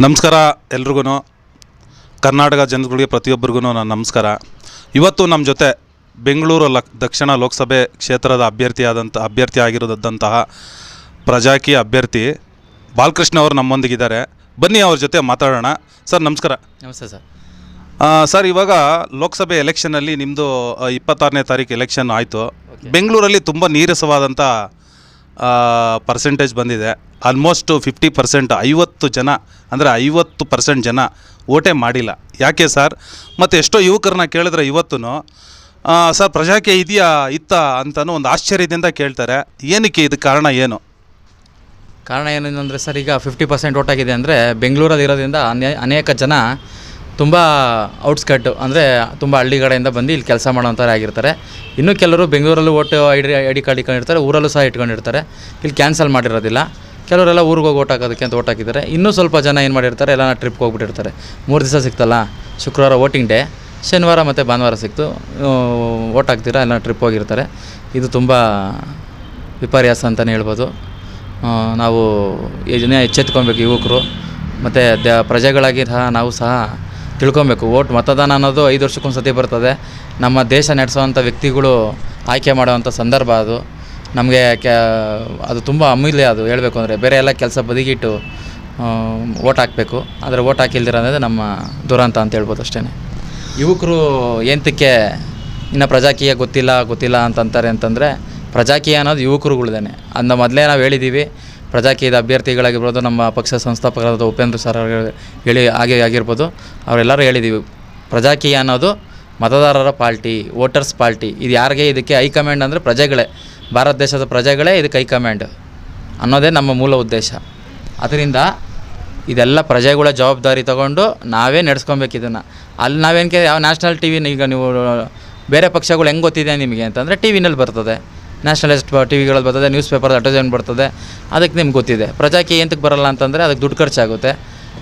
ನಮಸ್ಕಾರ ಎಲ್ರಿಗೂ, ಕರ್ನಾಟಕ ಜನಗಳಿಗೆ ಪ್ರತಿಯೊಬ್ಬರಿಗೂ ನನ್ನ ನಮಸ್ಕಾರ. ಇವತ್ತು ನಮ್ಮ ಜೊತೆ ಬೆಂಗಳೂರು ದಕ್ಷಿಣ ಲೋಕಸಭೆ ಕ್ಷೇತ್ರದ ಅಭ್ಯರ್ಥಿ ಆಗಿರೋದಂತಹ ಪ್ರಜಾಕೀಯ ಅಭ್ಯರ್ಥಿ ಬಾಲಕೃಷ್ಣ ಅವರು ನಮ್ಮೊಂದಿಗಿದ್ದಾರೆ. ಬನ್ನಿ ಅವ್ರ ಜೊತೆ ಮಾತಾಡೋಣ. ಸರ್ ನಮಸ್ಕಾರ. ನಮಸ್ತೆ ಸರ್. ಸರ್, ಇವಾಗ ಲೋಕಸಭೆ ಎಲೆಕ್ಷನಲ್ಲಿ ನಿಮ್ಮದು 26ನೇ ತಾರೀಕು ಎಲೆಕ್ಷನ್ ಆಯಿತು. ಬೆಂಗಳೂರಲ್ಲಿ ತುಂಬ ನೀರಸವಾದಂಥ ಪರ್ಸೆಂಟೇಜ್ ಬಂದಿದೆ. ಆಲ್ಮೋಸ್ಟ್ 50%, 50 ಜನ ಅಂದರೆ 50% ಜನ ವೋಟೇ ಮಾಡಿಲ್ಲ. ಯಾಕೆ ಸರ್? ಮತ್ತು ಎಷ್ಟೋ ಯುವಕರನ್ನ ಕೇಳಿದ್ರೆ ಇವತ್ತು ಸರ್ ಪ್ರಜಾಕೀಯ ಇತ್ತಾ ಅಂತಲೂ ಒಂದು ಆಶ್ಚರ್ಯದಿಂದ ಕೇಳ್ತಾರೆ. ಏನಕ್ಕೆ ಇದು ಕಾರಣ ಏನು? ಕಾರಣ ಏನಂದರೆ ಸರ್, ಈಗ 50% ವೋಟ್ ಆಗಿದೆ ಅಂದರೆ ಬೆಂಗಳೂರಲ್ಲಿ ಇರೋದ್ರಿಂದ ಅನೇಕ ಜನ ತುಂಬ ಔಟ್ಸ್ಕಟ್ ಅಂದರೆ ತುಂಬ ಹಳ್ಳಿಗಡೆಯಿಂದ ಬಂದು ಇಲ್ಲಿ ಕೆಲಸ ಮಾಡೋವಂಥವ್ರು ಆಗಿರ್ತಾರೆ. ಇನ್ನೂ ಕೆಲವರು ಬೆಂಗಳೂರಲ್ಲೂ ಐ ಡಿ ಕಾರ್ಡ್ ಇಟ್ಕೊಂಡಿರ್ತಾರೆ, ಊರಲ್ಲೂ ಸಹ ಇಟ್ಕೊಂಡಿರ್ತಾರೆ. ಇಲ್ಲಿ ಕ್ಯಾನ್ಸಲ್ ಮಾಡಿರೋದಿಲ್ಲ. ಕೆಲವರೆಲ್ಲ ಊರಿಗೆ ಹೋಗಿ ಓಟ್ ಹಾಕೋದಕ್ಕೆ ಅಂತ ಓಟ್ ಹಾಕಿದ್ದಾರೆ. ಇನ್ನೂ ಸ್ವಲ್ಪ ಜನ ಏನು ಮಾಡಿರ್ತಾರೆ, ಎಲ್ಲ ಟ್ರಿಪ್ಗೆ ಹೋಗ್ಬಿಟ್ಟಿರ್ತಾರೆ. 3 ದಿವಸ ಸಿಕ್ತಲ್ಲ, ಶುಕ್ರವಾರ ವೋಟಿಂಗ್ ಡೇ, ಶನಿವಾರ ಮತ್ತು ಭಾನುವಾರ ಸಿಕ್ತು, ಓಟ್ ಹಾಕ್ತೀರಾ, ಎಲ್ಲ ಟ್ರಿಪ್ ಹೋಗಿರ್ತಾರೆ. ಇದು ತುಂಬ ವಿಪರ್ಯಾಸ ಅಂತಲೇ ಹೇಳ್ಬೋದು. ನಾವು ಇದನ್ನೇ ಎಚ್ಚೆತ್ಕೊಬೇಕು ಯುವಕರು, ಮತ್ತು ಪ್ರಜೆಗಳಾಗಿ ಸಹ ನಾವು ಸಹ ತಿಳ್ಕೊಬೇಕು. ಮತದಾನ ಅನ್ನೋದು 5 ವರ್ಷಕ್ಕೊಂದು ಸತಿ ಬರ್ತದೆ. ನಮ್ಮ ದೇಶ ನಡೆಸೋವಂಥ ವ್ಯಕ್ತಿಗಳು ಆಯ್ಕೆ ಮಾಡೋವಂಥ ಸಂದರ್ಭ ಅದು. ನಮಗೆ ಅದು ತುಂಬ ಅಮೂಲ್ಯ. ಅದು ಹೇಳಬೇಕು ಅಂದರೆ ಬೇರೆ ಎಲ್ಲ ಕೆಲಸ ಬದಿಗಿಟ್ಟು ಓಟ್ ಹಾಕಬೇಕು. ಆದರೆ ಓಟ್ ಹಾಕಿಲ್ದಿರ ಅನ್ನೋದೇ ನಮ್ಮ ದುರಂತ ಅಂತ ಹೇಳ್ಬೋದು ಅಷ್ಟೇ. ಯುವಕರು ಏನಕ್ಕೆ ಇನ್ನು ಪ್ರಜಾಕೀಯ ಗೊತ್ತಿಲ್ಲ ಅಂತಂತಾರೆ ಅಂತಂದರೆ, ಪ್ರಜಾಕೀಯ ಅನ್ನೋದು ಯುವಕರುಗಳ್ದೇ. ಅದನ್ನ ಮೊದಲೇ ನಾವು ಹೇಳಿದ್ದೀವಿ. ಪ್ರಜಾಕೀಯದ ಅಭ್ಯರ್ಥಿಗಳಾಗಿರ್ಬೋದು, ನಮ್ಮ ಪಕ್ಷ ಸಂಸ್ಥಾಪಕರಾದ ಉಪೇಂದ್ರ ಸರ್ ಆಗಿರ್ಬೋದು, ಅವರೆಲ್ಲರೂ ಹೇಳಿದ್ದೀವಿ. ಪ್ರಜಾಕೀಯ ಅನ್ನೋದು ಮತದಾರರ ಪಾರ್ಟಿ, ವೋಟರ್ಸ್ ಪಾರ್ಟಿ. ಇದು ಯಾರಿಗೆ? ಇದಕ್ಕೆ ಹೈಕಮಾಂಡ್ ಅಂದರೆ ಪ್ರಜೆಗಳೇ, ಭಾರತ ದೇಶದ ಪ್ರಜೆಗಳೇ ಇದಕ್ಕೆ ಹೈಕಮಾಂಡ್ ಅನ್ನೋದೇ ನಮ್ಮ ಮೂಲ ಉದ್ದೇಶ. ಅದರಿಂದ ಇದೆಲ್ಲ ಪ್ರಜೆಗಳ ಜವಾಬ್ದಾರಿ ತಗೊಂಡು ನಾವೇ ನಡೆಸ್ಕೊಬೇಕು ಇದನ್ನು. ಅಲ್ಲಿ ನಾವೇನಕ್ಕೆ ಯಾವ ನ್ಯಾಷನಲ್ ಟಿ ವಿನ ಈಗ ನೀವು ಬೇರೆ ಪಕ್ಷಗಳು ಹೆಂಗೆ ಗೊತ್ತಿದೆ ನಿಮಗೆ ಅಂತಂದರೆ, ಟಿ ವಿನಲ್ಲಿ ಬರ್ತದೆ, ನ್ಯಾಷನಲಿಸ್ಟ್ ಟಿ ವಿಗಳಲ್ಲಿ ಬರ್ತದೆ, ನ್ಯೂಸ್ ಪೇಪರ್ ಅಡ್ವರ್ಟೈಸ್ಮೆಂಟ್ ಬರ್ತದೆ, ಅದಕ್ಕೆ ನಿಮ್ಗೆ ಗೊತ್ತಿದೆ. ಪ್ರಜಾಕೀಯ ಎಂತಕ್ಕೆ ಬರೋಲ್ಲ ಅಂತಂದರೆ ಅದಕ್ಕೆ ದುಡ್ಡು ಖರ್ಚಾಗುತ್ತೆ.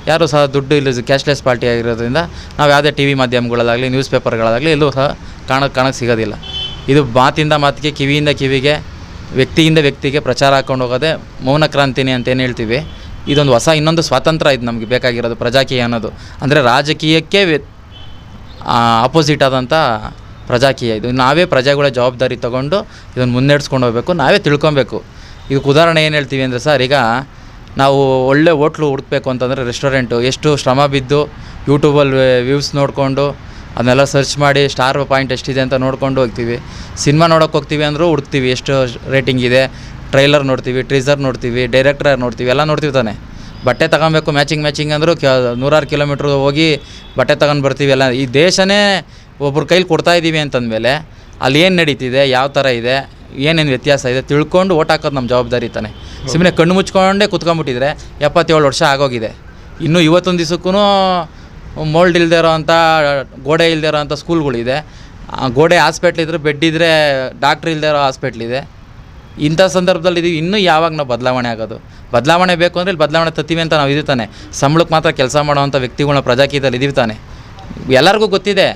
ಯಾರೂ ಸಹ ದುಡ್ಡು ಇಲ್ಲ, ಕ್ಯಾಶ್ಲೆಸ್ ಪಾರ್ಟಿ ಆಗಿರೋದ್ರಿಂದ ನಾವು ಯಾವುದೇ ಟಿ ವಿ ಮಾಧ್ಯಮಗಳಾಗಲಿ ನ್ಯೂಸ್ ಪೇಪರ್ಗಳಾಗಲಿ ಎಲ್ಲೂ ಸಹ ಕಾಣಕ್ಕೆ ಸಿಗೋದಿಲ್ಲ. ಇದು ಮಾತಿಂದ ಮಾತಿಗೆ, ಕಿವಿಯಿಂದ ಕಿವಿಗೆ, ವ್ಯಕ್ತಿಯಿಂದ ವ್ಯಕ್ತಿಗೆ ಪ್ರಚಾರ ಹಾಕ್ಕೊಂಡು ಹೋಗೋದೇ ಮೌನ ಕ್ರಾಂತಿನಿ ಅಂತೇನು ಹೇಳ್ತೀವಿ. ಇದೊಂದು ಇನ್ನೊಂದು ಸ್ವಾತಂತ್ರ್ಯ ಇದು ನಮಗೆ ಬೇಕಾಗಿರೋದು. ಪ್ರಜಾಕೀಯ ಅನ್ನೋದು ಅಂದರೆ ರಾಜಕೀಯಕ್ಕೆ ಅಪೋಸಿಟ್ ಆದಂಥ ಪ್ರಜಾಕೀಯ ಇದು. ನಾವೇ ಪ್ರಜೆಗಳ ಜವಾಬ್ದಾರಿ ತೊಗೊಂಡು ಇದನ್ನು ಮುನ್ನಡೆಸ್ಕೊಂಡು ಹೋಗಬೇಕು, ನಾವೇ ತಿಳ್ಕೊಬೇಕು. ಇದಕ್ಕೆ ಉದಾಹರಣೆ ಏನು ಹೇಳ್ತೀವಿ ಅಂದರೆ ಸರ್, ಈಗ ನಾವು ಒಳ್ಳೆ ಹೋಟ್ಲು ಹುಡುಕಬೇಕು ಅಂತಂದರೆ ರೆಸ್ಟೋರೆಂಟು ಎಷ್ಟು ಶ್ರಮ ಬಿದ್ದು ಯೂಟ್ಯೂಬಲ್ಲಿ ವ್ಯೂಸ್ ನೋಡಿಕೊಂಡು ಅದನ್ನೆಲ್ಲ ಸರ್ಚ್ ಮಾಡಿ ಸ್ಟಾರ್ ಪಾಯಿಂಟ್ ಎಷ್ಟಿದೆ ಅಂತ ನೋಡ್ಕೊಂಡು ಹೋಗ್ತೀವಿ. ಸಿನಿಮಾ ನೋಡೋಕೆ ಹೋಗ್ತೀವಿ ಅಂದರೂ ಹುಡುಕ್ತೀವಿ, ಎಷ್ಟು ರೇಟಿಂಗ್ ಇದೆ, ಟ್ರೈಲರ್ ನೋಡ್ತೀವಿ, ಟ್ರೀಸರ್ ನೋಡ್ತೀವಿ, ಡೈರೆಕ್ಟರ್ ನೋಡ್ತೀವಿ, ಎಲ್ಲ ನೋಡ್ತೀವಿ ತಾನೆ. ಬಟ್ಟೆ ತಗೊಬೇಕು ಮ್ಯಾಚಿಂಗ್ ಅಂದರೂ 100 ಕಿಲೋಮೀಟ್ರ್ ಹೋಗಿ ಬಟ್ಟೆ ತಗೊಂಡು ಬರ್ತೀವಿ. ಎಲ್ಲ ಈ ದೇಶನೇ ಒಬ್ರ ಕೈಲಿ ಕೊಡ್ತಾಯಿದ್ದೀವಿ ಅಂತಂದಮೇಲೆ ಅಲ್ಲಿ ಏನು ನಡೀತಿದೆ, ಯಾವ ಥರ ಇದೆ, ಏನೇನು ವ್ಯತ್ಯಾಸ ಇದೆ ತಿಳ್ಕೊಂಡು ಓಟ್ ಹಾಕೋದು ನಮ್ಮ ಜವಾಬ್ದಾರಿ ತಾನೆ. ಸುಮ್ಮನೆ ಕಣ್ಣು ಮುಚ್ಕೊಂಡೇ ಕುತ್ಕೊಂಡ್ಬಿಟ್ಟಿದ್ರೆ 77 ವರ್ಷ ಆಗೋಗಿದೆ. ಇನ್ನೂ ಇವತ್ತೊಂದು ದಿವಸಕ್ಕೂ ಮೋಲ್ಡ್ ಇಲ್ಲದೆ ಇರೋವಂಥ, ಗೋಡೆ ಇಲ್ಲದೆ ಇರೋವಂಥ ಸ್ಕೂಲ್ಗಳಿದೆ. ಗೋಡೆ ಹಾಸ್ಪಿಟ್ಲಿದ್ರೆ, ಬೆಡ್ ಇದ್ದರೆ ಡಾಕ್ಟ್ರ್ ಇಲ್ಲದೆ ಇರೋ ಹಾಸ್ಪಿಟ್ಲಿದೆ. ಇಂಥ ಸಂದರ್ಭದಲ್ಲಿ ಇದೀವಿ. ಇನ್ನೂ ಯಾವಾಗ ನಾವು ಬದಲಾವಣೆ ಆಗೋದು? ಬದಲಾವಣೆ ಬೇಕು ಅಂದರೆ ಇಲ್ಲಿ ಬದಲಾವಣೆ ತತ್ತೀವಿ ಅಂತ ನಾವು ಇದೀವಿ ತಾನೆ. ಸಂಬಳಕ್ಕೆ ಮಾತ್ರ ಕೆಲಸ ಮಾಡೋವಂಥ ವ್ಯಕ್ತಿಗಳನ್ನ ಪ್ರಜಾಕೀಯದಲ್ಲಿ ಇದೀವಿ ತಾನೆ. ಎಲ್ಲರಿಗೂ ಗೊತ್ತಿದೆ.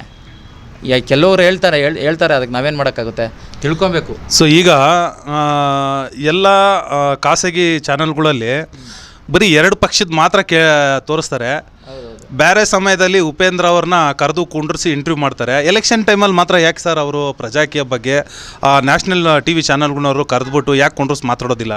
ಕೆಲವರು ಹೇಳ್ತಾರೆ ಅದಕ್ಕೆ ನಾವೇನು ಮಾಡೋಕ್ಕಾಗುತ್ತೆ? ತಿಳ್ಕೊಬೇಕು. ಸೊ ಈಗ ಎಲ್ಲ ಖಾಸಗಿ ಚಾನಲ್ಗಳಲ್ಲಿ ಬರೀ 2 ಪಕ್ಷದ ಮಾತ್ರ ತೋರಿಸ್ತಾರೆ. ಬೇರೆ ಸಮಯದಲ್ಲಿ ಉಪೇಂದ್ರ ಅವ್ರನ್ನ ಕರೆದು ಕುಂಡ್ರಿಸಿ ಇಂಟರ್ವ್ಯೂ ಮಾಡ್ತಾರೆ. ಎಲೆಕ್ಷನ್ ಟೈಮಲ್ಲಿ ಮಾತ್ರ ಯಾಕೆ ಸರ್ ಅವರು ಪ್ರಜಾಕೀಯ ಬಗ್ಗೆ ನ್ಯಾಷನಲ್ ಟಿ ವಿ ಚಾನಲ್ಗಳವರು ಕರೆದ್ಬಿಟ್ಟು ಯಾಕೆ ಕುಂಡ್ರಿಸಿ ಮಾತಾಡೋದಿಲ್ಲ?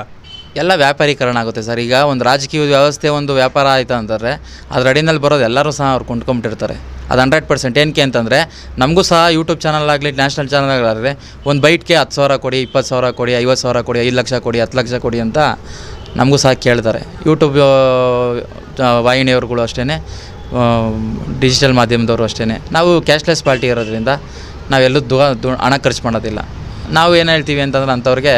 ಎಲ್ಲ ವ್ಯಾಪಾರೀಕರಣ ಆಗುತ್ತೆ ಸರ್. ಈಗ ಒಂದು ರಾಜಕೀಯ ವ್ಯವಸ್ಥೆ ಒಂದು ವ್ಯಾಪಾರ ಆಯಿತು ಅಂತಂದರೆ ಅದ್ರ ಅಡಿನಲ್ಲಿ ಬರೋದು ಎಲ್ಲರೂ ಸಹ ಅವ್ರು ಕೊಂಡ್ಕೊಂಬಿಟ್ಟಿರ್ತಾರೆ. ಅದು 100% ಏನಕ್ಕೆ ಅಂತಂದರೆ, ನಮಗೂ ಸಹ ಯೂಟ್ಯೂಬ್ ಚಾನಲ್ ಆಗಲಿ, ನ್ಯಾಷನಲ್ ಚಾನಲ್ಗಳಾಗಲಿ ಒಂದು ಬೈಟ್ಗೆ 10,000 ಕೊಡಿ, 20,000 ಕೊಡಿ, 50,000 ಕೊಡಿ, 5 ಲಕ್ಷ ಕೊಡಿ, 10 ಲಕ್ಷ ಕೊಡಿ ಅಂತ ನಮಗೂ ಸಹ ಕೇಳ್ತಾರೆ. ಯೂಟ್ಯೂಬ್ ವಾಹಿನಿಯವ್ರುಗಳು ಅಷ್ಟೇ, ಡಿಜಿಟಲ್ ಮಾಧ್ಯಮದವರು ಅಷ್ಟೇ. ನಾವು ಕ್ಯಾಶ್ಲೆಸ್ ಪಾರ್ಟಿ ಇರೋದ್ರಿಂದ ನಾವೆಲ್ಲೂ ಹಣ ಖರ್ಚು ಮಾಡೋದಿಲ್ಲ. ನಾವು ಏನು ಹೇಳ್ತೀವಿ ಅಂತಂದ್ರೆ, ಅಂಥವ್ರಿಗೆ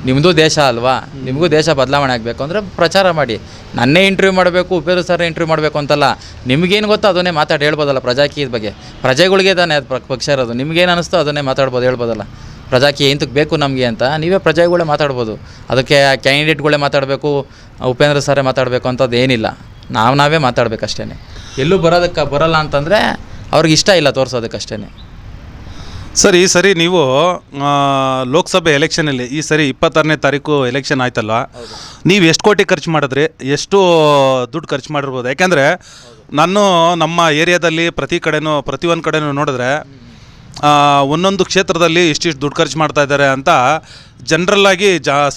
ನಿಮ್ಮದು ದೇಶ ಅಲ್ವಾ, ನಿಮಗೂ ದೇಶ ಬದಲಾವಣೆ ಆಗಬೇಕು ಅಂದರೆ ಪ್ರಚಾರ ಮಾಡಿ. ನನ್ನೇ ಇಂಟರ್ವ್ಯೂ ಮಾಡಬೇಕು, ಉಪೇಂದ್ರ ಸರ್ ಇಂಟರ್ವ್ಯೂ ಮಾಡಬೇಕು ಅಂತಲ್ಲ. ನಿಮಗೇನು ಗೊತ್ತೋ ಅದನ್ನೇ ಹೇಳ್ಬೋದಲ್ಲ. ಪ್ರಜಾಕೀಯದ ಬಗ್ಗೆ ಪ್ರಜೆಗಳಿಗೆ ತಾನೇ ಅದು ಪಕ್ಷ ಇರೋದು. ನಿಮಗೇನು ಅನ್ನಿಸ್ತೋ ಅದನ್ನೇ ಹೇಳ್ಬೋದಲ್ಲ. ಪ್ರಜಾಕೀಯ ಇಂತಕ್ಕೆ ಬೇಕು ನಮಗೆ ಅಂತ ನೀವೇ ಪ್ರಜೆಗಳೇ ಮಾತಾಡ್ಬೋದು. ಅದಕ್ಕೆ ಕ್ಯಾಂಡಿಡೇಟ್ಗಳೇ ಮಾತಾಡಬೇಕು, ಉಪೇಂದ್ರ ಸರೇ ಮಾತಾಡಬೇಕು ಅಂತದ್ದು ಏನಿಲ್ಲ. ನಾವೇ ಮಾತಾಡಬೇಕಷ್ಟೇ. ಎಲ್ಲೂ ಬರಲ್ಲ ಅಂತಂದರೆ ಅವ್ರಿಗೆ ಇಷ್ಟ ಇಲ್ಲ ತೋರಿಸೋದಕ್ಕಷ್ಟೇ. ಸರ್, ಈ ಸರಿ ನೀವು ಲೋಕಸಭೆ ಎಲೆಕ್ಷನಲ್ಲಿ ಈ ಸರಿ 26ನೇ ತಾರೀಕು ಎಲೆಕ್ಷನ್ ಆಯ್ತಲ್ವ, ನೀವು ಎಷ್ಟು ಕೋಟಿ ಖರ್ಚು ಮಾಡಿದ್ರಿ, ಎಷ್ಟು ದುಡ್ಡು ಖರ್ಚು ಮಾಡಿರ್ಬೋದು? ಯಾಕೆಂದರೆ ನಮ್ಮ ಏರಿಯಾದಲ್ಲಿ ಪ್ರತಿಯೊಂದು ಕಡೆನೂ ನೋಡಿದ್ರೆ ಒಂದೊಂದು ಕ್ಷೇತ್ರದಲ್ಲಿ ಇಷ್ಟಿಷ್ಟು ದುಡ್ಡು ಖರ್ಚು ಮಾಡ್ತಾ ಇದ್ದಾರೆ ಅಂತ ಜನರಲ್ಲಾಗಿ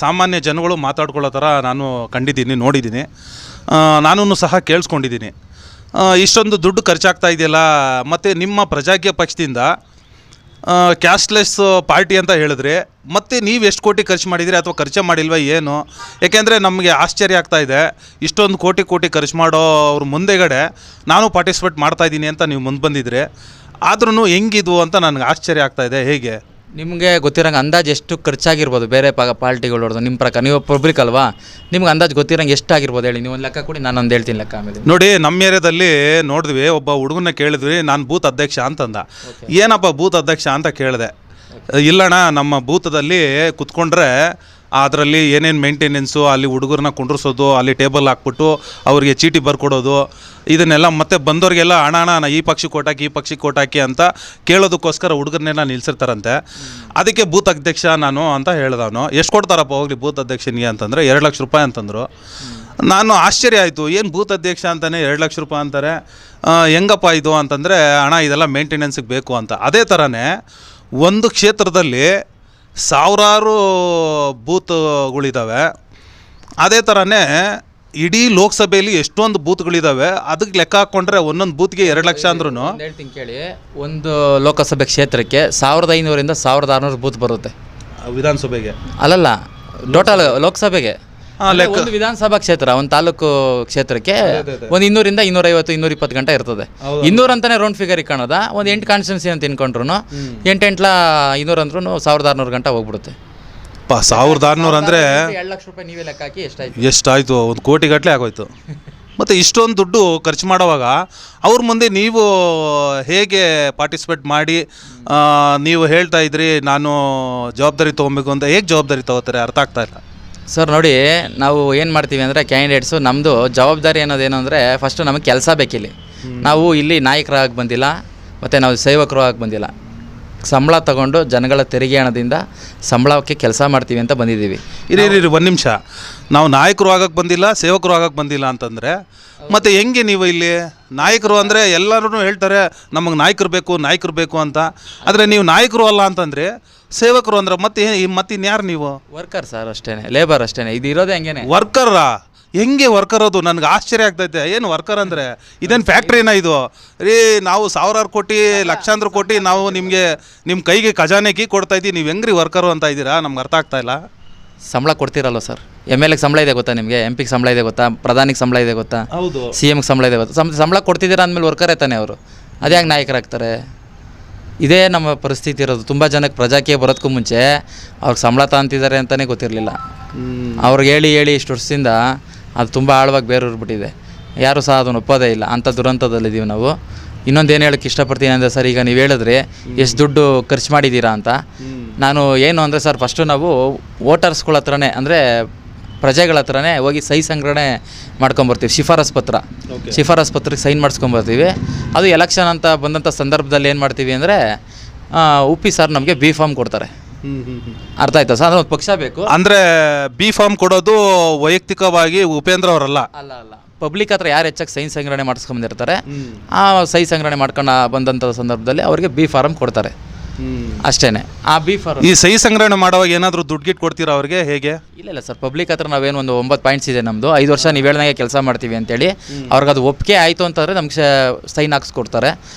ಸಾಮಾನ್ಯ ಜನಗಳು ಮಾತಾಡ್ಕೊಳ್ಳೋ ಥರ ನಾನು ಕಂಡಿದ್ದೀನಿ, ನೋಡಿದ್ದೀನಿ, ನಾನು ಸಹ ಕೇಳಿಸ್ಕೊಂಡಿದ್ದೀನಿ. ಇಷ್ಟೊಂದು ದುಡ್ಡು ಖರ್ಚಾಗ್ತಾ ಇದೆಯಲ್ಲ, ಮತ್ತು ನಿಮ್ಮ ಪ್ರಜಾಕೀಯ ಪಕ್ಷದಿಂದ ಕ್ಯಾಶ್ಲೆಸ್ ಪಾರ್ಟಿ ಅಂತ ಹೇಳಿದ್ರೆ, ಮತ್ತು ನೀವು ಎಷ್ಟು ಕೋಟಿ ಖರ್ಚು ಮಾಡಿದಿರಿ ಅಥವಾ ಖರ್ಚು ಮಾಡಿಲ್ವ ಏನು? ಯಾಕೆಂದರೆ ನಮಗೆ ಆಶ್ಚರ್ಯ ಆಗ್ತಾ ಇದೆ, ಇಷ್ಟೊಂದು ಕೋಟಿ ಖರ್ಚು ಮಾಡೋ ಅವ್ರ ಮುಂದೆಗಡೆ ನಾನು ಪಾರ್ಟಿಸಿಪೇಟ್ ಮಾಡ್ತಾಯಿದ್ದೀನಿ ಅಂತ ನೀವು ಮುಂದೆ ಬಂದಿದ್ರೆ, ಆದ್ರೂ ಹೆಂಗಿದ್ವು ಅಂತ ನನಗೆ ಆಶ್ಚರ್ಯ ಆಗ್ತಾಯಿದೆ. ಹೇಗೆ ನಿಮಗೆ ಗೊತ್ತಿರೋಂಗೆ ಅಂದಾಜು ಎಷ್ಟು ಖರ್ಚಾಗಿರ್ಬೋದು ಬೇರೆ ಪಾರ್ಟಿಗಳು ಹೊಡೆದು? ನಿಮ್ಮ ಪ್ರಕಾರ ನೀವು ಪಬ್ಲಿಕ್ ಅಲ್ವಾ, ನಿಮ್ಗೆ ಅಂದಾಜು ಗೊತ್ತಿರೋಂಗೆ ಎಷ್ಟಾಗಿರ್ಬೋದು ಹೇಳಿ? ನೀವು ಒಂದು ಲೆಕ್ಕ ಕೊಡಿ, ನಾನು ಒಂದು ಹೇಳ್ತೀನಿ ಲೆಕ್ಕ. ಆಮೇಲೆ ನೋಡಿ, ನಮ್ಮ ಏರಿಯಾದಲ್ಲಿ ನೋಡಿದ್ವಿ, ಒಬ್ಬ ಹುಡುಗನ ಕೇಳಿದ್ವಿ, ನಾನು ಬೂತ್ ಅಧ್ಯಕ್ಷ ಅಂತಂದ. ಏನಪ್ಪ ಬೂತ್ ಅಧ್ಯಕ್ಷ ಅಂತ ಕೇಳಿದೆ. ಇಲ್ಲಣ್ಣ, ನಮ್ಮ ಬೂತದಲ್ಲಿ ಕುತ್ಕೊಂಡ್ರೆ ಅದರಲ್ಲಿ ಏನೇನು ಮೇಂಟೆನೆನ್ಸು, ಅಲ್ಲಿ ಹುಡುಗರನ್ನ ಕುಂಡ್ರಿಸೋದು, ಅಲ್ಲಿ ಟೇಬಲ್ ಹಾಕ್ಬಿಟ್ಟು ಅವ್ರಿಗೆ ಚೀಟಿ ಬರ್ಕೊಡೋದು, ಇದನ್ನೆಲ್ಲ ಮತ್ತೆ ಬಂದವ್ರಿಗೆಲ್ಲ ಅಣ್ಣ ಈ ಪಕ್ಷಕ್ಕೆ ಕೋಟ್ ಹಾಕಿ ಅಂತ ಕೇಳೋದಕ್ಕೋಸ್ಕರ ಹುಡುಗರನ್ನೆಲ್ಲ ನಿಲ್ಸಿರ್ತಾರಂತೆ. ಅದಕ್ಕೆ ಬೂತ್ ಅಧ್ಯಕ್ಷ ನಾನು ಅಂತ ಹೇಳ್ದವನು. ಎಷ್ಟು ಕೊಡ್ತಾರಪ್ಪ ಹೋಗ್ಲಿ ಬೂತ್ ಅಧ್ಯಕ್ಷನಿಗೆ ಅಂತಂದರೆ 2 ಲಕ್ಷ ರೂಪಾಯಿ ಅಂತಂದರು. ನಾನು ಆಶ್ಚರ್ಯ ಆಯಿತು, ಏನು ಬೂತ್ ಅಧ್ಯಕ್ಷ ಅಂತಾನೆ 2 ಲಕ್ಷ ರೂಪಾಯಿ ಅಂತಾರೆ, ಹೆಂಗಪ್ಪ ಇದು ಅಂತಂದರೆ, ಅಣ್ಣ ಇದೆಲ್ಲ ಮೇಂಟೆನೆನ್ಸಿಗೆ ಬೇಕು ಅಂತ. ಅದೇ ಥರನೇ ಒಂದು ಕ್ಷೇತ್ರದಲ್ಲಿ ಸಾವಿರಾರು ಬೂತ್ಗಳಿದ್ದಾವೆ. ಅದೇ ಥರನೇ ಇಡೀ ಲೋಕಸಭೆಯಲ್ಲಿ ಎಷ್ಟೊಂದು ಬೂತ್ಗಳಿದ್ದಾವೆ. ಅದಕ್ಕೆ ಲೆಕ್ಕ ಹಾಕ್ಕೊಂಡ್ರೆ ಒಂದೊಂದು ಬೂತ್ಗೆ 2 ಲಕ್ಷ ಅಂದ್ರೂ ಹೇಳ್ತೀನಿ ಕೇಳಿ. ಒಂದು ಲೋಕಸಭೆ ಕ್ಷೇತ್ರಕ್ಕೆ 1500ರಿಂದ 1600 ಬೂತ್ ಬರುತ್ತೆ. ವಿಧಾನಸಭೆಗೆ ಅಲ್ಲಲ್ಲ, ಟೋಟಲ್ ಲೋಕಸಭೆಗೆ. ಒಂದು ವಿಧಾನಸಭಾ ಕ್ಷೇತ್ರ, ಒಂದು ತಾಲೂಕು ಕ್ಷೇತ್ರಕ್ಕೆ ಒಂದು 200ರಿಂದ 250 220 ಗಂಟೆ ಇರ್ತದೆ. 200 ಅಂತಾನೆ ರೌಂಡ್ ಫಿಗರ್ ಕಾಣದ. ಒಂದು 8 ಕಾನ್ಸ್ಟಿಟ್ಯೂನ್ಸಿ ಅಂತ ತಿನ್ಕೊಂಡ್ರು 8 200 ಅಂದ್ರೂ 1600 ಗಂಟೆ ಹೋಗ್ಬಿಡುತ್ತೆ. 1600 ಅಂದರೆ 2 ಲಕ್ಷ ರೂಪಾಯಿ ನೀವೇ ಲೆಕ್ಕ ಹಾಕಿ ಎಷ್ಟಾಯಿತು? 1 ಕೋಟಿ ಗಟ್ಟಲೆ ಆಗೋಯ್ತು. ಮತ್ತು ಇಷ್ಟೊಂದು ದುಡ್ಡು ಖರ್ಚು ಮಾಡೋವಾಗ ಅವ್ರ ಮುಂದೆ ನೀವು ಹೇಗೆ ಪಾರ್ಟಿಸಿಪೇಟ್ ಮಾಡಿ ನೀವು ಹೇಳ್ತಾ ಇದ್ರಿ ನಾನು ಜವಾಬ್ದಾರಿ ತೊಗೊಬೇಕು ಅಂತ? ಹೇಗೆ ಜವಾಬ್ದಾರಿ ತೊಗೋತಾರೆ ಅರ್ಥ ಆಗ್ತಾ ಇಲ್ಲ ಸರ್. ನೋಡಿ, ನಾವು ಏನು ಮಾಡ್ತೀವಿ ಅಂದರೆ ಕ್ಯಾಂಡಿಡೇಟ್ಸು, ನಮ್ಮದು ಜವಾಬ್ದಾರಿ ಅನ್ನೋದೇನು ಅಂದರೆ, ಫಸ್ಟು ನಮಗೆ ಕೆಲಸ ಬೇಕಿಲ್ಲಿ. ನಾವು ಇಲ್ಲಿ ನಾಯಕರಾಗಿ ಬಂದಿಲ್ಲ, ಮತ್ತು ನಾವು ಸೇವಕರು ಆಗಿ ಬಂದಿಲ್ಲ. ಸಂಬಳ ತಗೊಂಡು ಜನಗಳ ತೆರಿಗೆ ಹಣದಿಂದ ಸಂಬಳಕ್ಕೆ ಕೆಲಸ ಮಾಡ್ತೀವಿ ಅಂತ ಬಂದಿದ್ದೀವಿ. ಇರಿ ಒಂದು ನಿಮಿಷ, ನಾವು ನಾಯಕರು ಆಗಕ್ಕೆ ಬಂದಿಲ್ಲ, ಸೇವಕರು ಆಗಕ್ಕೆ ಬಂದಿಲ್ಲ ಅಂತಂದರೆ ಮತ್ತು ಹೆಂಗೆ ನೀವು ಇಲ್ಲಿ ನಾಯಕರು ಅಂದರೆ? ಎಲ್ಲರೂ ಹೇಳ್ತಾರೆ ನಮಗೆ ನಾಯಕರು ಬೇಕು ಅಂತ. ಆದರೆ ನೀವು ನಾಯಕರು ಅಲ್ಲ ಅಂತಂದರೆ ಸೇವಕರು ಅಂದ್ರೆ ಮತ್ತೆ ಇನ್ಯಾರು ನೀವು? ವರ್ಕರ್ ಸರ್, ಅಷ್ಟೇ, ಲೇಬರ್ ಅಷ್ಟೇ. ಇದು ಇರೋದೇ ಹಂಗೇನೆ. ವರ್ಕರಾ? ಹೆಂಗೆ ವರ್ಕರ್ ಅದು? ನನಗೆ ಆಶ್ಚರ್ಯ ಆಗ್ತೈತೆ. ಏನು ವರ್ಕರ್ ಅಂದರೆ? ಇದೇನು ಫ್ಯಾಕ್ಟ್ರಿನಾ ಇದು? ನಾವು ಸಾವಿರಾರು ಕೋಟಿ ಲಕ್ಷಾಂತರ ಕೋಟಿ ನಾವು ನಿಮ್ಮ ಕೈಗೆ ಖಜಾನೆಗೆ ಕೊಡ್ತಾ ಇದ್ದೀವಿ, ನೀವು ಹೆಂಗ್ರಿ ವರ್ಕರು ಅಂತ ಇದ್ದೀರಾ? ನಮ್ಗೆ ಅರ್ಥ ಆಗ್ತಾ ಇಲ್ಲ. ಸಂಬಳ ಕೊಡ್ತೀರಲ್ವ ಸರ್? MLAಗೆ ಸಂಬಳ ಇದೆ ಗೊತ್ತಾ ನಿಮಗೆ? MPಗೆ ಸಂಬಳ ಇದೆ ಗೊತ್ತಾ? ಪ್ರಧಾನಿಗೆ ಸಂಬಳ ಇದೆ ಗೊತ್ತಾ? ಹೌದು. CMಗೆ ಸಂಬಳ ಇದೆ ಗೊತ್ತಾ? ಸಂಬಳ ಕೊಡ್ತಿದ್ದೀರಾ ಅಂದಮೇಲೆ ವರ್ಕರೇ ತಾನೆ ಅವರು. ಅದೇ ಹಂಗೆ ನಾಯಕರಾಗ್ತಾರೆ. ಇದೇ ನಮ್ಮ ಪರಿಸ್ಥಿತಿ ಇರೋದು. ತುಂಬ ಜನಕ್ಕೆ ಪ್ರಜಾಕೀಯ ಬರೋದಕ್ಕೂ ಮುಂಚೆ ಅವ್ರಿಗೆ ಸಂಬಳ ತಗೊಂತಿದ್ದಾರೆ ಅಂತಲೇ ಗೊತ್ತಿರಲಿಲ್ಲ. ಅವ್ರಿಗೆ ಹೇಳಿ ಇಷ್ಟು ವರ್ಷದಿಂದ ಅದು ತುಂಬ ಆಳವಾಗಿ ಬೇರೂರ್ಬಿಟ್ಟಿದೆ. ಯಾರೂ ಸಹ ಅದನ್ನು ಒಪ್ಪೋದೇ ಇಲ್ಲ. ಅಂಥ ದುರಂತದಲ್ಲಿದ್ದೀವಿ ನಾವು. ಇನ್ನೊಂದೇನು ಹೇಳೋಕ್ಕೆ ಇಷ್ಟಪಡ್ತೀನಿ ಅಂದರೆ ಸರ್, ಈಗ ನೀವು ಹೇಳಿದ್ರಿ ಎಷ್ಟು ದುಡ್ಡು ಖರ್ಚು ಮಾಡಿದ್ದೀರಾ ಅಂತ. ನಾನು ಏನು ಅಂದರೆ ಸರ್, ಫಸ್ಟು ನಾವು ವೋಟರ್ಸ್ಗಳ ಹತ್ರನೇ, ಅಂದರೆ ಪ್ರಜೆಗಳ ಹತ್ರನೇ ಹೋಗಿ ಸಹಿ ಸಂಗ್ರಹಣೆ ಮಾಡ್ಕೊಂಬರ್ತೀವಿ. ಶಿಫಾರಸ್ ಪತ್ರಕ್ಕೆ ಸೈನ್ ಮಾಡಿಸ್ಕೊಂಬರ್ತೀವಿ. ಅದು ಎಲೆಕ್ಷನ್ ಅಂತ ಬಂದಂಥ ಸಂದರ್ಭದಲ್ಲಿ ಏನು ಮಾಡ್ತೀವಿ ಅಂದರೆ, ಉಪ್ಪಿ ಸರ್ ನಮಗೆ ಬಿ ಫಾರ್ಮ್ ಕೊಡ್ತಾರೆ. ಅರ್ಥ ಆಯ್ತಾ ಸರ್? ಅದೊಂದು ಪಕ್ಷ ಬೇಕು ಅಂದರೆ ಬಿ ಫಾರ್ಮ್ ಕೊಡೋದು ವೈಯಕ್ತಿಕವಾಗಿ ಉಪೇಂದ್ರ ಅವರಲ್ಲ. ಅಲ್ಲ, ಪಬ್ಲಿಕ್ ಹತ್ರ ಯಾರು ಹೆಚ್ಚಾಗಿ ಸಹಿ ಸಂಗ್ರಹಣೆ ಮಾಡಿಸ್ಕೊಂಬಂದಿರ್ತಾರೆ, ಆ ಸಹಿ ಸಂಗ್ರಹಣೆ ಮಾಡ್ಕೊಂಡು ಬಂದಂಥ ಸಂದರ್ಭದಲ್ಲಿ ಅವರಿಗೆ ಬಿ ಫಾರಮ್ ಕೊಡ್ತಾರೆ. ಅಷ್ಟೇ. ಆ ಬಿ ಫಾರಮ್, ಈ ಸಹಿ ಸಂಗ್ರಹಣೆ ಮಾಡುವಾಗ ಏನಾದರೂ ದುಡ್ಡು ಗಿಟ್ಟು ಕೊಡ್ತೀರಾ ಅವ್ರಿಗೆ? ಹೇಗೆ? ಇಲ್ಲ ಸರ್, ಪಬ್ಲಿಕ್ ಹತ್ರ ನಾವೇನು ಒಂದು 9 ಪಾಯಿಂಟ್ಸ್ ಇದೆ ನಮ್ಮದು. 5 ವರ್ಷ ನೀವು ಹೇಳ್ದಂಗೆ ಕೆಲಸ ಮಾಡ್ತೀವಿ ಅಂತೇಳಿ ಅವ್ರಿಗೆ ಅದು ಒಪ್ಪಿಗೆ ಆಯಿತು ಅಂತಂದರೆ ನಮ್ಗೆ ಸೈನ್ ಹಾಕ್ಸ್ಕೊಡ್ತಾರೆ.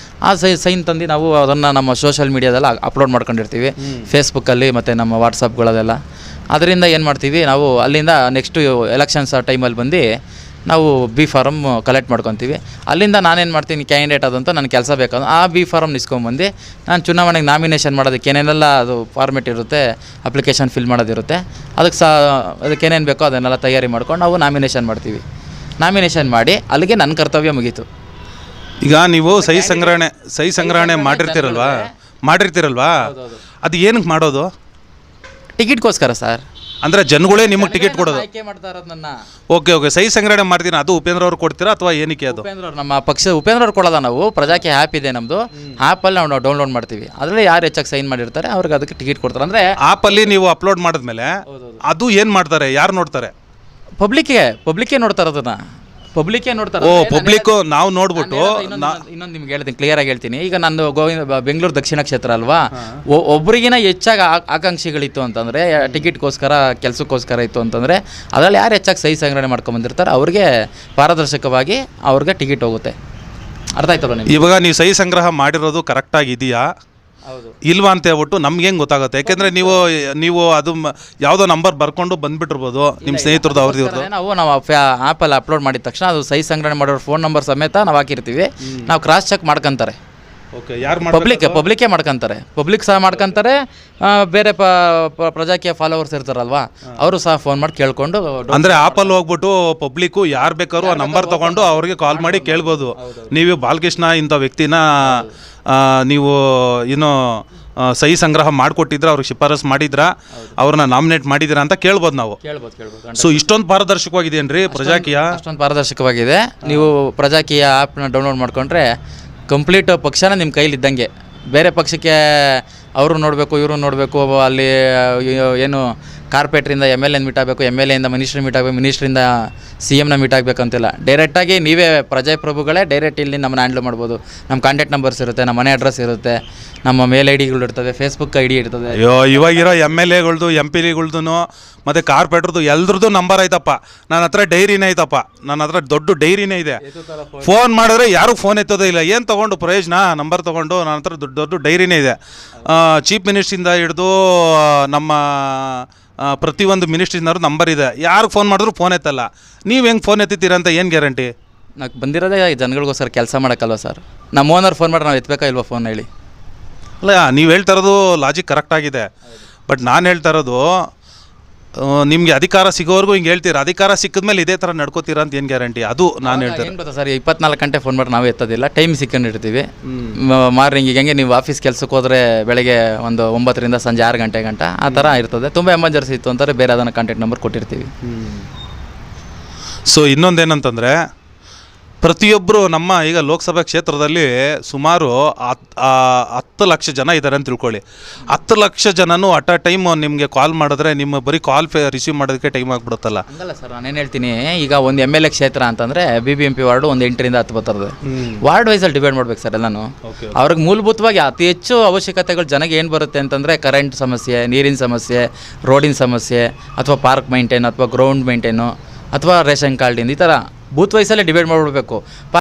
ಆ ಸೈನ್ ತಂದು ನಾವು ಅದನ್ನು ನಮ್ಮ ಸೋಷಲ್ ಮೀಡಿಯಾದೆಲ್ಲ ಅಪ್ಲೋಡ್ ಮಾಡ್ಕೊಂಡಿರ್ತೀವಿ, ಫೇಸ್ಬುಕ್ಕಲ್ಲಿ ಮತ್ತು ನಮ್ಮ ವಾಟ್ಸಪ್ಗಳದೆಲ್ಲ. ಅದರಿಂದ ಏನು ಮಾಡ್ತೀವಿ ನಾವು, ಅಲ್ಲಿಂದ ನೆಕ್ಸ್ಟು ಎಲೆಕ್ಷನ್ಸ್ ಟೈಮಲ್ಲಿ ಬಂದು ನಾವು ಬಿ ಫಾರಮ್ ಕಲೆಕ್ಟ್ ಮಾಡ್ಕೊತೀವಿ. ಅಲ್ಲಿಂದ ನಾನೇನು ಮಾಡ್ತೀನಿ, ಕ್ಯಾಂಡಿಡೇಟ್ ಅದಂತ ನನ್ನ ಕೆಲಸ ಬೇಕಾದ್ರೆ ಆ ಬಿ ಫಾರಮ್ ಇಸ್ಕೊಂಬಂದು ನಾನು ಚುನಾವಣೆಗೆ ನಾಮಿನೇಷನ್ ಮಾಡೋದಕ್ಕೆ ಏನೇನೆಲ್ಲ ಅದು ಫಾರ್ಮೆಟ್ ಇರುತ್ತೆ, ಅಪ್ಲಿಕೇಶನ್ ಫಿಲ್ ಮಾಡೋದಿರುತ್ತೆ, ಅದಕ್ಕೆ ಏನೇನು ಬೇಕೋ ಅದನ್ನೆಲ್ಲ ತಯಾರಿ ಮಾಡ್ಕೊಂಡು ನಾವು ನಾಮಿನೇಷನ್ ಮಾಡ್ತೀವಿ. ನಾಮಿನೇಷನ್ ಮಾಡಿ ಅಲ್ಲಿಗೆ ನನ್ನ ಕರ್ತವ್ಯ ಮುಗೀತು. ಈಗ ನೀವು ಸಹಿ ಸಂಗ್ರಹಣೆ ಮಾಡಿರ್ತೀರಲ್ವಾ? ಅದು ಏನಕ್ಕೆ ಮಾಡೋದು? ಟಿಕೆಟ್ಗೋಸ್ಕರ ಸರ್. ಅಂದರೆ ಜನಗಳೇ ನಿಮಗೆ ಟಿಕೆಟ್ ಕೊಡೋದು? ಆಯ್ಕೆ ಮಾಡ್ತಾ ಇರೋದು ನನ್ನ. ಓಕೆ ಸಹಿ ಸಂಗ್ರಹಣೆ ಮಾಡ್ತೀನಿ, ಅದು ಉಪೇಂದ್ರ ಅವ್ರು ಕೊಡ್ತೀರಾ ಅಥವಾ ಏನಕ್ಕೆ ಅದು? ಉಪೇಂದ್ರ ಅವ್ರು ನಮ್ಮ ಪಕ್ಷ ಉಪೇಂದ್ರ ಅವ್ರು ಕೊಡೋಲ್ಲ, ನಾವು ಪ್ರಜಾಕಿ ಆ್ಯಪ್ ಇದೆ ನಮ್ಮದು, ಆ್ಯಪಲ್ಲಿ ನಾವು ಡೌನ್ಲೋಡ್ ಮಾಡ್ತೀವಿ. ಅದರಲ್ಲಿ ಯಾರು ಹೆಚ್ಚಾಗಿ ಸೈನ್ ಮಾಡಿರ್ತಾರೆ ಅವ್ರಿಗೆ ಅದಕ್ಕೆ ಟಿಕೆಟ್ ಕೊಡ್ತಾರೆ. ಅಂದರೆ ಆ್ಯಪಲ್ಲಿ ನೀವು ಅಪ್ಲೋಡ್ ಮಾಡಿದ್ಮೇಲೆ ಅದು ಏನು ಮಾಡ್ತಾರೆ, ಯಾರು ನೋಡ್ತಾರೆ? ಪಬ್ಲಿಕ್ಕೇ ನೋಡ್ತಾರೆ ಅದನ್ನು, ಪಬ್ಲಿಕ್ಕೇ ನೋಡ್ತಾರೆ. ಪಬ್ಲಿಕ್ಕು ನಾವು ನೋಡ್ಬಿಟ್ಟು ಇನ್ನೊಂದು ನಿಮ್ಗೆ ಹೇಳ್ತೀನಿ, ಕ್ಲಿಯರಾಗಿ ಹೇಳ್ತೀನಿ. ಈಗ ನಂದು ಬೆಂಗಳೂರು ದಕ್ಷಿಣ ಕ್ಷೇತ್ರ ಅಲ್ವಾ, ಒಬ್ರಿಗಿನ ಹೆಚ್ಚಾಗಿ ಆಕಾಂಕ್ಷಿಗಳಿತ್ತು ಅಂತಂದರೆ, ಟಿಕೆಟ್ಗೋಸ್ಕರ ಕೆಲಸಕ್ಕೋಸ್ಕರ ಇತ್ತು ಅಂತಂದರೆ, ಅದರಲ್ಲಿ ಯಾರು ಹೆಚ್ಚಾಗಿ ಸಹಿ ಸಂಗ್ರಹಣೆ ಮಾಡ್ಕೊಂಬಂದಿರ್ತಾರೆ ಅವ್ರಿಗೆ ಪಾರದರ್ಶಕವಾಗಿ ಅವ್ರಿಗೆ ಟಿಕೆಟ್ ಹೋಗುತ್ತೆ. ಅರ್ಥ ಆಯ್ತಲ್ಲ ನಿಮ್ಗೆ? ಇವಾಗ ನೀವು ಸಹಿ ಸಂಗ್ರಹ ಮಾಡಿರೋದು ಕರೆಕ್ಟಾಗಿದೆಯಾ ಹೌದು ಇಲ್ವಾ ಅಂತ ಹೇಳ್ಬಿಟ್ಟು ನಮ್ಗೆ ಹೆಂಗೆ ಗೊತ್ತಾಗುತ್ತೆ? ಯಾಕೆಂದರೆ ನೀವು ಅದು ಯಾವುದೋ ನಂಬರ್ ಬರ್ಕೊಂಡು ಬಂದುಬಿಟ್ಟಿರ್ಬೋದು ನಿಮ್ಮ ಸ್ನೇಹಿತರದ್ದು ಅವ್ರದ್ದು. ನಾವು ಆ್ಯಪಲ್ಲಿ ಅಪ್ಲೋಡ್ ಮಾಡಿದ ತಕ್ಷಣ ಅದು ಸಹಿ ಸಂಗ್ರಹಣೆ ಮಾಡೋರು ಫೋನ್ ನಂಬರ್ ಸಮೇತ ನಾವು ಹಾಕಿರ್ತೀವಿ. ನಾವು ಕ್ರಾಸ್ ಚೆಕ್ ಮಾಡ್ಕೊಂತಾರೆ. ಓಕೆ, ಯಾರು ಪಬ್ಲಿಕ್ಕೇ ಮಾಡ್ಕೊಂತಾರೆ, ಪಬ್ಲಿಕ್ ಸಹ ಮಾಡ್ಕೊಂತಾರೆ. ಬೇರೆ ಪ್ರಜಾಕೀಯ ಫಾಲೋವರ್ಸ್ ಇರ್ತಾರಲ್ವಾ, ಅವರು ಸಹ ಫೋನ್ ಮಾಡಿ ಕೇಳ್ಕೊಂಡು, ಅಂದರೆ ಆ್ಯಪಲ್ಲಿ ಹೋಗ್ಬಿಟ್ಟು ಪಬ್ಲಿಕ್ಕು ಯಾರು ಬೇಕಾದ್ರೂ ಆ ನಂಬರ್ ತೊಗೊಂಡು ಅವ್ರಿಗೆ ಕಾಲ್ ಮಾಡಿ ಕೇಳ್ಬೋದು. ನೀವು ಬಾಲಕೃಷ್ಣ ಇಂಥ ವ್ಯಕ್ತಿನ ನೀವು ಏನೋ ಸಹಿ ಸಂಗ್ರಹ ಮಾಡಿಕೊಟ್ಟಿದ್ರೆ, ಅವ್ರಿಗೆ ಶಿಫಾರಸು ಮಾಡಿದ್ರಾ, ಅವ್ರನ್ನ ನಾಮಿನೇಟ್ ಮಾಡಿದ್ದೀರಾ ಅಂತ ಕೇಳ್ಬೋದು ನಾವು. ಕೇಳ್ಬೋದು. ಸೊ ಇಷ್ಟೊಂದು ಪಾರದರ್ಶಕವಾಗಿದೆಯೇನ್ರಿ ಪ್ರಜಾಕೀಯ? ಅಷ್ಟೊಂದು ಪಾರದರ್ಶಕವಾಗಿದೆ. ನೀವು ಪ್ರಜಾಕೀಯ ಆ್ಯಪ್ನ ಡೌನ್ಲೋಡ್ ಮಾಡ್ಕೊಂಡ್ರೆ ಕಂಪ್ಲೀಟ್ ಪಕ್ಷನ ನಿಮ್ಮ ಕೈಲಿ ಇದ್ದಂಗೆ. ಬೇರೆ ಪಕ್ಷಕ್ಕೆ ಅವರು ನೋಡಬೇಕು, ಇವರು ನೋಡಬೇಕು, ಅಲ್ಲಿ ಏನು ಕಾರ್ಪೊರೇಟ್ರಿಂದ MLA ಮೀಟ್ ಆಗಬೇಕು, MLAಯಿಂದ ಮಿನಿಸ್ಟ್ರಿ ಮೀಟ್ ಆಗಬೇಕು, ಮಿನಿಸ್ಟ್ರಿಂದ CMನ ಮೀಟ್ ಆಗಬೇಕಂತಿಲ್ಲ. ಡೈರೆಕ್ಟಾಗಿ ನೀವೇ ಪ್ರಜಾಪ್ರಭುಗಳೇ ಡೈರೆಕ್ಟ್ ಇಲ್ಲಿ ನಮ್ಮನ್ನ ಹ್ಯಾಂಡಲ್ ಮಾಡ್ಬೋದು. ನಮ್ಮ ಕಾಂಟ್ಯಾಕ್ಟ್ ನಂಬರ್ಸ್ ಇರುತ್ತೆ, ನಮ್ಮ ಮನೆ ಅಡ್ರೆಸ್ ಇರುತ್ತೆ, ನಮ್ಮ ಮೇಲ್ ID ಇರ್ತವೆ, ಫೇಸ್ಬುಕ್ ID ಇರ್ತದೆ. ಅಯ್ಯೋ, ಇವಾಗಿರೋ MLAಗಳ್ದು MP-ಗಳ್ದು ಮತ್ತು ಕಾರ್ಪೊರೇಟ್ರದ್ದು ಎಲ್ರದ್ದು ನಂಬರ್ ಐತಪ್ಪ. ನನ್ನ ಹತ್ರ ಡೈರಿನೇ ಐತಪ್ಪ, ನನ್ನ ಹತ್ರ ದೊಡ್ಡ ಡೈರಿನೇ ಇದೆ. ಫೋನ್ ಮಾಡಿದ್ರೆ ಯಾರು ಫೋನ್ ಎತ್ತೋದೇ ಇಲ್ಲ. ಏನು ತೊಗೊಂಡು ಪ್ರಯೋಜನ? ನಂಬರ್ ತೊಗೊಂಡು ನನ್ನ ಹತ್ರ ದೊಡ್ಡ ಡೈರಿನೇ ಇದೆ. ಚೀಫ್ ಮಿನಿಸ್ಟ್ರಿಂದ ಹಿಡಿದು ನಮ್ಮ ಪ್ರತಿಯೊಂದು ಮಿನಿಸ್ಟ್ರಿನವ್ರು ನಂಬರ್ ಇದೆ. ಯಾರು ಫೋನ್ ಮಾಡಿದ್ರು ಫೋನ್ ಎತ್ತಲ್ಲ. ನೀವು ಹೆಂಗೆ ಫೋನ್ ಎತ್ತಿದ್ದೀರಾ ಅಂತ ಏನು ಗ್ಯಾರಂಟಿ? ನಾವು ಬಂದಿರೋದೇ ಜನಗಳಿಗೋಸ್ಕರ ಕೆಲಸ ಮಾಡೋಕ್ಕಲ್ವ ಸರ್. ನಮ್ಮ ಓನರ್ ಫೋನ್ ಮಾಡಿ ನಾವು ಎತ್ತಬೇಕಾ ಇಲ್ವಾ ಫೋನ್ ಹೇಳಿ? ಅಲ್ಲ, ನೀವು ಹೇಳ್ತಾ ಇರೋದು ಲಾಜಿಕ್ ಕರೆಕ್ಟಾಗಿದೆ. ಬಟ್ ನಾನು ಹೇಳ್ತಾ ಇರೋದು, ನಿಮಗೆ ಅಧಿಕಾರ ಸಿಗೋವರೆಗೂ ಹಿಂಗೆ ಹೇಳ್ತೀರಾ, ಅಧಿಕಾರ ಸಿಕ್ಕಿದ್ಮೇಲೆ ಇದೇ ಥರ ನಡ್ಕೋತೀರಾ ಅಂತ ಏನು ಗ್ಯಾರಂಟಿ? ಅದು ನಾನು ಹೇಳ್ತೀನಿ. ಏನು ಗೊತ್ತಾ ಸರ್, 24 ಗಂಟೆ ಫೋನ್ ಮಾಡಿ ನಾವು ಎತ್ತೋದಿಲ್ಲ, ಟೈಮ್ ಸಿಕ್ಕೊಂಡಿರ್ತೀವಿ. ಮಾರ್ನಿಂಗ್ ಹೆಂಗೆ ನೀವು ಆಫೀಸ್ ಕೆಲಸಕ್ಕೆ ಹೋದರೆ ಬೆಳಗ್ಗೆ ಒಂದು 9ರಿಂದ ಸಂಜೆ 6 ಗಂಟೆ ಗಂಟ ಆ ಥರ ಇರ್ತದೆ. ತುಂಬ ಎಮರ್ಜೆನ್ಸಿ ಇತ್ತು ಅಂತಾರೆ ಬೇರೆ ಅದನ್ನು ಕಾಂಟ್ಯಾಕ್ಟ್ ನಂಬರ್ ಕೊಟ್ಟಿರ್ತೀವಿ. ಸೊ ಇನ್ನೊಂದೇನಂತಂದರೆ, ಪ್ರತಿಯೊಬ್ಬರು ನಮ್ಮ ಈಗ ಲೋಕಸಭಾ ಕ್ಷೇತ್ರದಲ್ಲಿ ಸುಮಾರು 10 ಲಕ್ಷ ಜನ ಇದ್ದಾರೆ ಅಂತ ತಿಳ್ಕೊಳ್ಳಿ. 10 ಲಕ್ಷ ಜನನೂ ಅಟ್ ಅ ಟೈಮ್ ನಿಮಗೆ ಕಾಲ್ ಮಾಡಿದ್ರೆ ನಿಮ್ಮ ಬರೀ ಕಾಲ್ ರಿಸೀವ್ ಮಾಡೋದಕ್ಕೆ ಟೈಮ್ ಆಗಿಬಿಡುತ್ತಲ್ಲ? ಹಂಗಲ್ಲ ಸರ್, ನಾನೇನು ಹೇಳ್ತೀನಿ, ಈಗ ಒಂದು MLA ಕ್ಷೇತ್ರ ಅಂತಂದರೆ BBMP ವಾರ್ಡು ಒಂದು 8ರಿಂದ 10 ಬರ್ತದೆ. ವಾರ್ಡ್ ವೈಸಲ್ಲಿ ಡಿವೈಡ್ ಮಾಡ್ಬೇಕು ಸರ್ ಎಲ್ಲನೂ. ಅವ್ರಿಗೆ ಮೂಲಭೂತವಾಗಿ ಅತಿ ಹೆಚ್ಚು ಅವಶ್ಯಕತೆಗಳು ಜನಗೆ ಏನು ಬರುತ್ತೆ ಅಂತಂದರೆ, ಕರೆಂಟ್ ಸಮಸ್ಯೆ, ನೀರಿನ ಸಮಸ್ಯೆ, ರೋಡಿನ ಸಮಸ್ಯೆ, ಅಥವಾ ಪಾರ್ಕ್ ಮೈಂಟೈನ್, ಅಥವಾ ಗ್ರೌಂಡ್ ಮೈಂಟೈನು, ಅಥವಾ ರೇಷನ್ ಕಾರ್ಡಿಂದ, ಈ ಥರ ಬೂತ್ ವೈಸಲ್ಲೇ ಡಿವೈಡ್ ಮಾಡಿಬಿಡ್ಬೇಕು.